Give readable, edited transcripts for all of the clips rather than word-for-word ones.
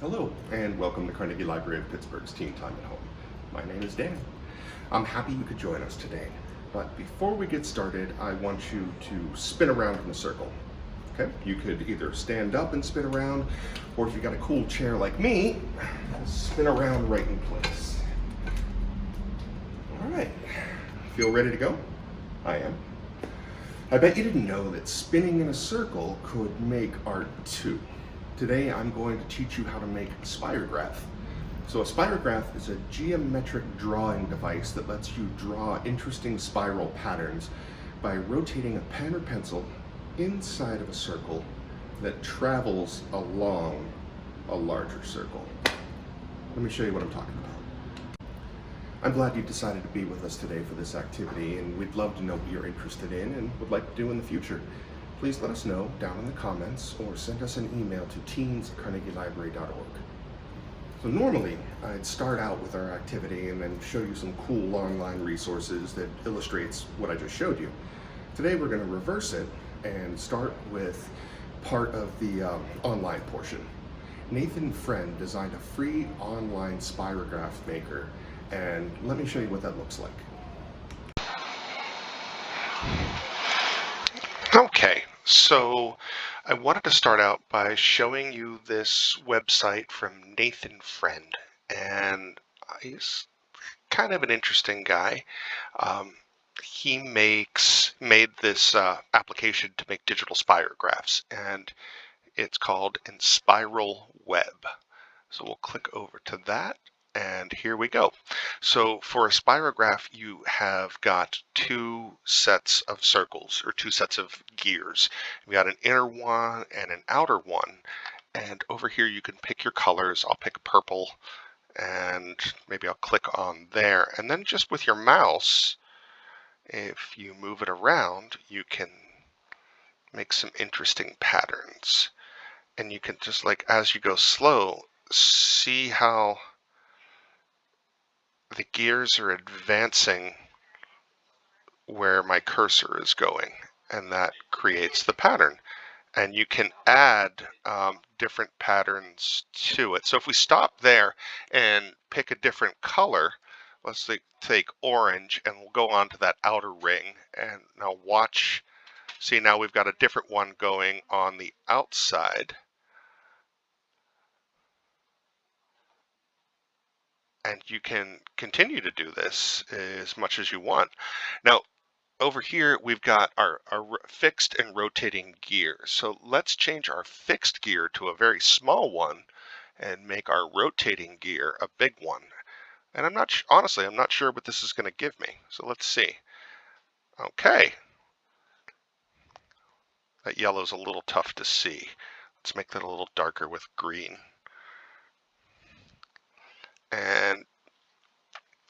Hello, and welcome to Carnegie Library of Pittsburgh's Teen Time at Home. My name is Dan. I'm happy you could join us today. But before we get started, I want you to spin around in a circle. Okay? You could either stand up and spin around, or if you got a cool chair like me, spin around right in place. All right. Feel ready to go? I am. I bet you didn't know that spinning in a circle could make art too. Today I'm going to teach you how to make a spirograph. So a spirograph is a geometric drawing device that lets you draw interesting spiral patterns by rotating a pen or pencil inside of a circle that travels along a larger circle. Let me show you what I'm talking about. I'm glad you decided to be with us today for this activity, and we'd love to know what you're interested in and would like to do in the future. Please let us know down in the comments or send us an email to teens@carnegielibrary.org. So normally, I'd start out with our activity and then show you some cool online resources that illustrates what I just showed you. Today we're going to reverse it and start with part of the online portion. Nathan Friend designed a free online spirograph maker, and let me show you what that looks like. Okay, so I wanted to start out by showing you this website from Nathan Friend, and he's kind of an interesting guy. He made this application to make digital spirographs, and it's called Spiral Web. So we'll click over to that. And here we go. So for a spirograph, you have got two sets of circles, or two sets of gears. We've got an inner one and an outer one. And over here you can pick your colors. I'll pick purple, and maybe I'll click on there. And then just with your mouse, if you move it around, you can make some interesting patterns. And you can just, like, as you go slow, see how the gears are advancing where my cursor is going, and that creates the pattern. And you can add different patterns to it. So if we stop there and pick a different color, let's take orange, and we'll go on to that outer ring. And now watch, see, now we've got a different one going on the outside. And you can continue to do this as much as you want. Now, over here, we've got our fixed and rotating gears. So let's change our fixed gear to a very small one and make our rotating gear a big one. And honestly, I'm not sure what this is going to give me. So let's see. Okay. That yellow's a little tough to see. Let's make that a little darker with green. And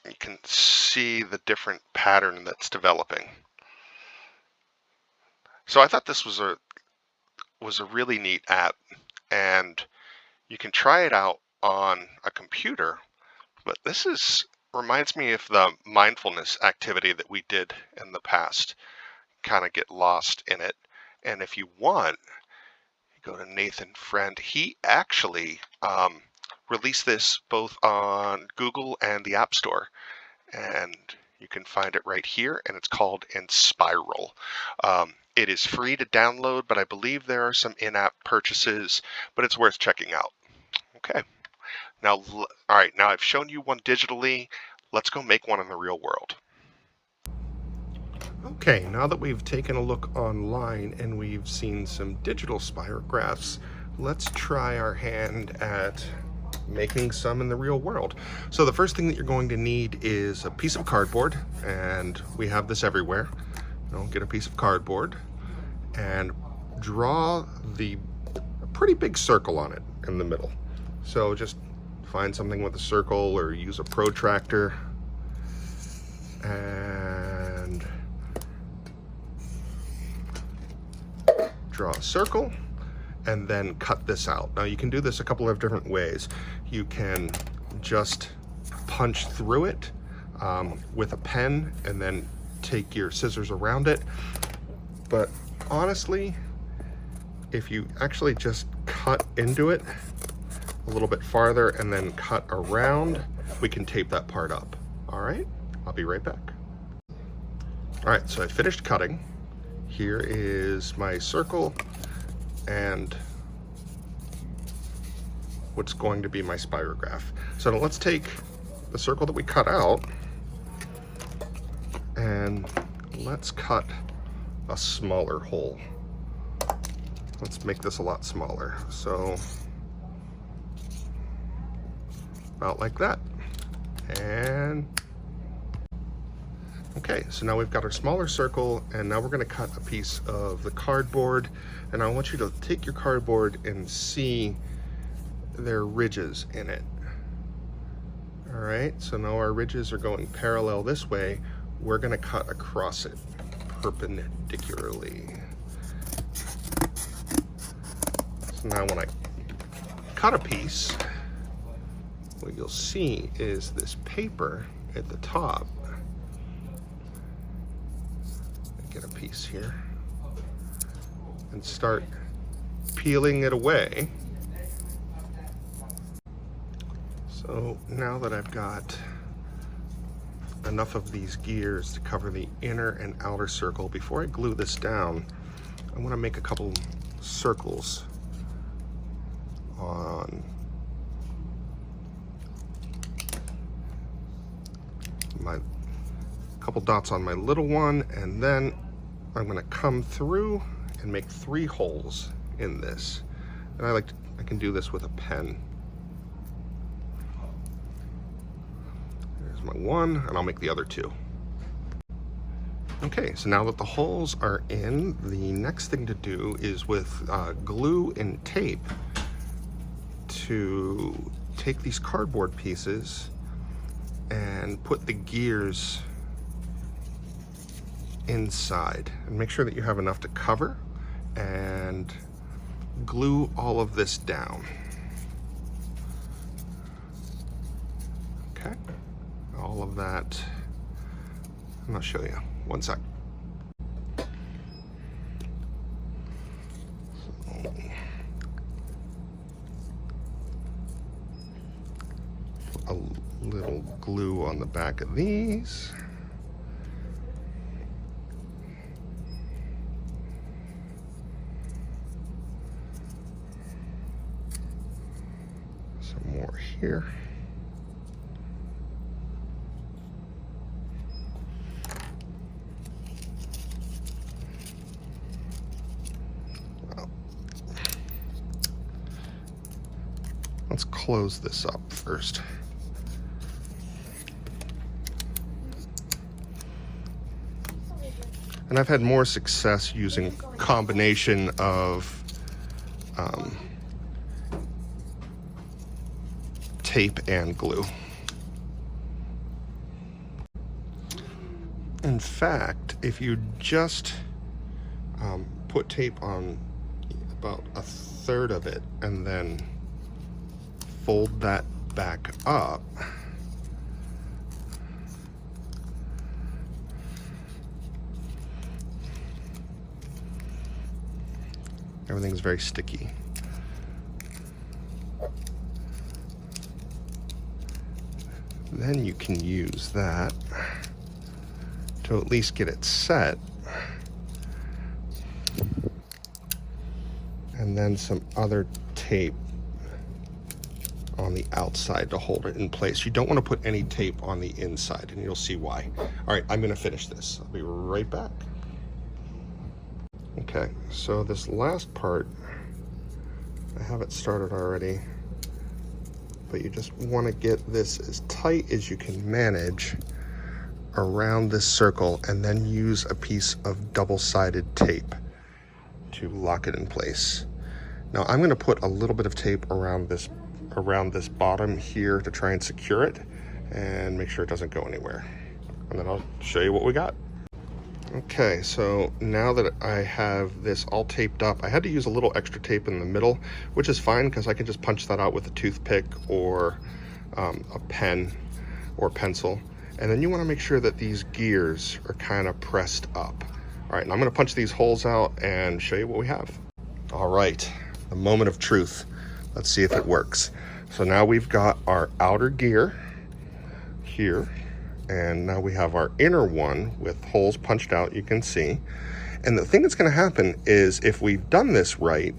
you can see the different pattern that's developing. So I thought this was a really neat app, and you can try it out on a computer, but this reminds me of the mindfulness activity that we did in the past. Kind of get lost in it. And if you want, you go to Nathan Friend. He actually released this both on Google and the App Store, and you can find it right here, and it's called Inspiral. It is free to download, but I believe there are some in-app purchases, but it's worth checking out. Okay, now, all right, now I've shown you one digitally. Let's go make one in the real world. Okay, now that we've taken a look online and we've seen some digital spirographs, let's try our hand at making some in the real world. So the first thing that you're going to need is a piece of cardboard, and we have this everywhere. Get a piece of cardboard and draw a pretty big circle on it in the middle. So just find something with a circle or use a protractor and draw a circle, and then cut this out. Now you can do this a couple of different ways. You can just punch through it with a pen and then take your scissors around it. But honestly, if you actually just cut into it, a little bit farther and then cut around, we can tape that part up. All right, I'll be right back. All right, so I finished cutting. Here is my circle and what's going to be my spirograph. So now let's take the circle that we cut out and let's cut a smaller hole. Let's make this a lot smaller. So about like that. And okay, so now we've got our smaller circle, and now we're going to cut a piece of the cardboard, and I want you to take your cardboard and see there are ridges in it. All right, so now our ridges are going parallel this way. We're going to cut across it perpendicularly. So now when I cut a piece, what you'll see is this paper at the top. Get a piece here and start peeling it away. So now that I've got enough of these gears to cover the inner and outer circle, before I glue this down, I want to make a couple circles on my couple dots on my little one, and then I'm going to come through and make 3 holes in this. And I can do this with a pen. There's my one, and I'll make the other 2. Okay, so now that the holes are in, the next thing to do is with glue and tape to take these cardboard pieces and put the gears inside, and make sure that you have enough to cover, and glue all of this down. Okay, all of that. And I'll show you. One sec. A little glue on the back of these. Some more here. Let's close this up first. And I've had more success using a combination of tape and glue. In fact, if you just put tape on about 1/3 of it and then fold that back up, everything's very sticky. Then you can use that to at least get it set, and then some other tape on the outside to hold it in place. You don't want to put any tape on the inside, and you'll see why. All right, I'm going to finish this. I'll be right back. Okay, so this last part, I have it started already, but you just want to get this as tight as you can manage around this circle, and then use a piece of double-sided tape to lock it in place. Now I'm going to put a little bit of tape around this bottom here to try and secure it and make sure it doesn't go anywhere. And then I'll show you what we got. Okay, so now that I have this all taped up, I had to use a little extra tape in the middle, which is fine because I can just punch that out with a toothpick or a pen or pencil. And then you want to make sure that these gears are kind of pressed up. All right, and I'm going to punch these holes out and show you what we have. All right, the moment of truth. Let's see if it works. So now we've got our outer gear here, and now we have our inner one with holes punched out, you can see. And the thing that's going to happen is if we've done this right,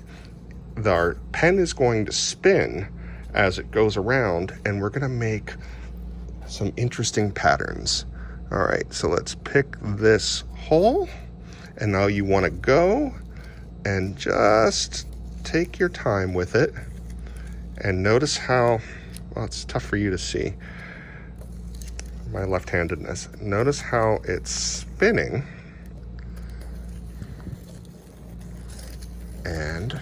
our pen is going to spin as it goes around, and we're going to make some interesting patterns. All right, so let's pick this hole, and now you want to go and just take your time with it, and notice how, well, it's tough for you to see, my left-handedness. Notice how it's spinning, and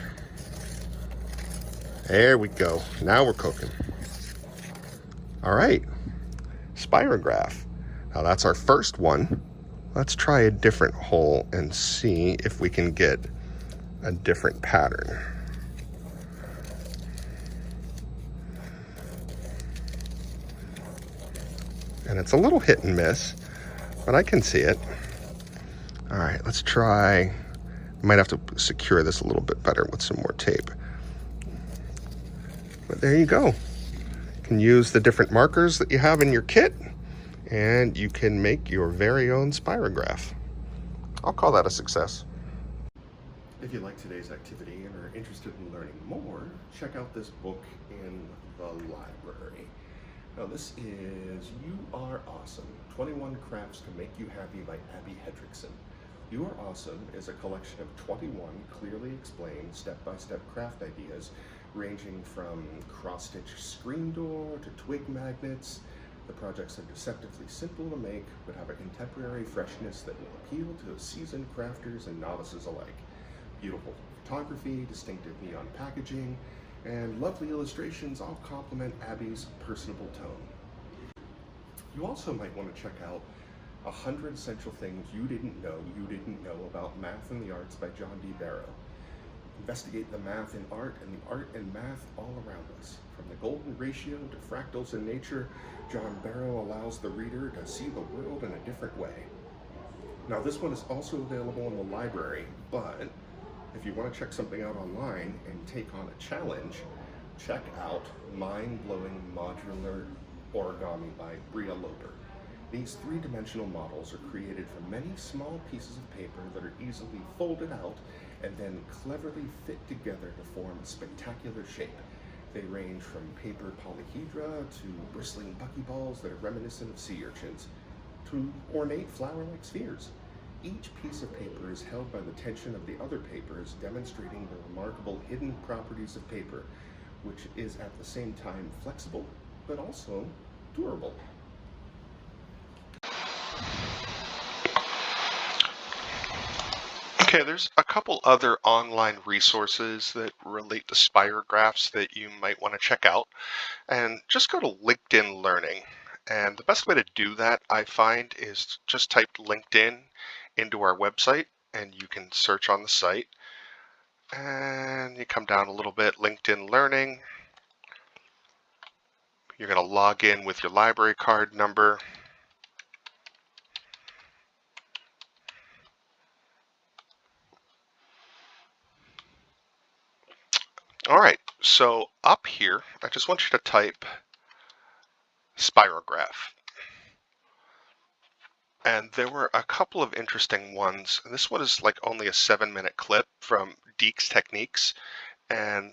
there we go. Now we're cooking. All right, Spirograph. Now that's our first one. Let's try a different hole and see if we can get a different pattern. And it's a little hit and miss, but I can see it. All right, let's try. Might have to secure this a little bit better with some more tape. But there you go. You can use the different markers that you have in your kit, and you can make your very own Spirograph. I'll call that a success. If you like today's activity and are interested in learning more, check out this book in the library. Now this is You Are Awesome, 21 Crafts to Make You Happy by Abbey Hendrickson. You Are Awesome is a collection of 21 clearly explained step-by-step craft ideas ranging from cross-stitch screen door to twig magnets. The projects are deceptively simple to make, but have a contemporary freshness that will appeal to seasoned crafters and novices alike. Beautiful photography, distinctive neon packaging, and lovely illustrations all complement Abbey's personable tone. You also might want to check out 100 Essential Things You Didn't Know about Math and the Arts by John D Barrow. Investigate the math in art and the art and math all around us. From the golden ratio to fractals in nature, John Barrow allows the reader to see the world in a different way. Now this one is also available in the library, but if you want to check something out online and take on a challenge, check out Mind-Blowing Modular Origami by Byriah Loper. These three-dimensional models are created from many small pieces of paper that are easily folded out and then cleverly fit together to form a spectacular shape. They range from paper polyhedra to bristling buckyballs that are reminiscent of sea urchins, to ornate flower-like spheres. Each piece of paper is held by the tension of the other papers, demonstrating the remarkable hidden properties of paper, which is at the same time flexible, but also durable. Okay, there's a couple other online resources that relate to Spirographs that you might want to check out. And just go to LinkedIn Learning. And the best way to do that, I find, is just type LinkedIn into our website, and you can search on the site. And you come down a little bit, LinkedIn Learning. You're going to log in with your library card number. All right, so up here, I just want you to type Spirograph. And there were a couple of interesting ones. This one is like only a 7-minute clip from Deke's Techniques. And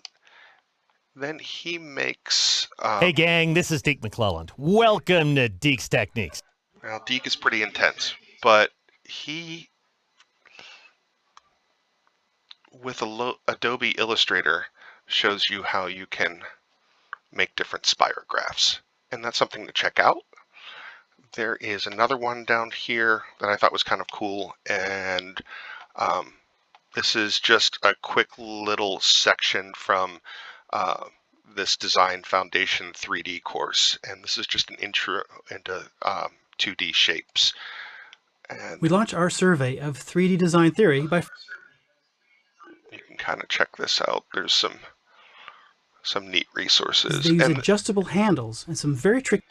then he makes... Hey gang, this is Deke McClelland. Welcome to Deke's Techniques. Now, Deke is pretty intense, but he, with Adobe Illustrator, shows you how you can make different spirographs. And that's something to check out. There is another one down here that I thought was kind of cool, and this is just a quick little section from this Design Foundation 3D course, and this is just an intro into 2D shapes. And we launch our survey of 3D design theory by... You can kind of check this out. There's some neat resources. They use adjustable handles and some very tricky...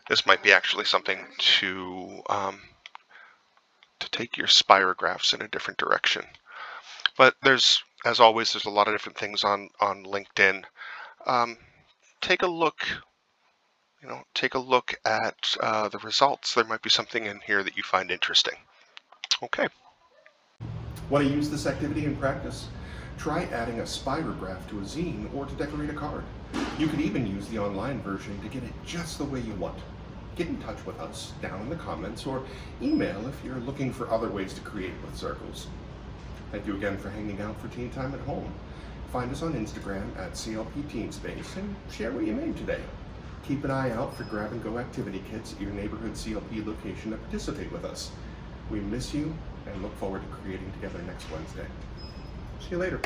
This might be actually something to take your spirographs in a different direction. But there's, as always, there's a lot of different things on LinkedIn. take a look. Take a look at the results. There might be something in here that you find interesting. Okay. Want to use this activity in practice? Try adding a Spirograph to a zine or to decorate a card. You could even use the online version to get it just the way you want. Get in touch with us down in the comments or email if you're looking for other ways to create with circles. Thank you again for hanging out for Teen Time at Home. Find us on Instagram at CLP Teenspace and share what you made today. Keep an eye out for grab-and-go activity kits at your neighborhood CLP location to participate with us. We miss you and look forward to creating together next Wednesday. See you later.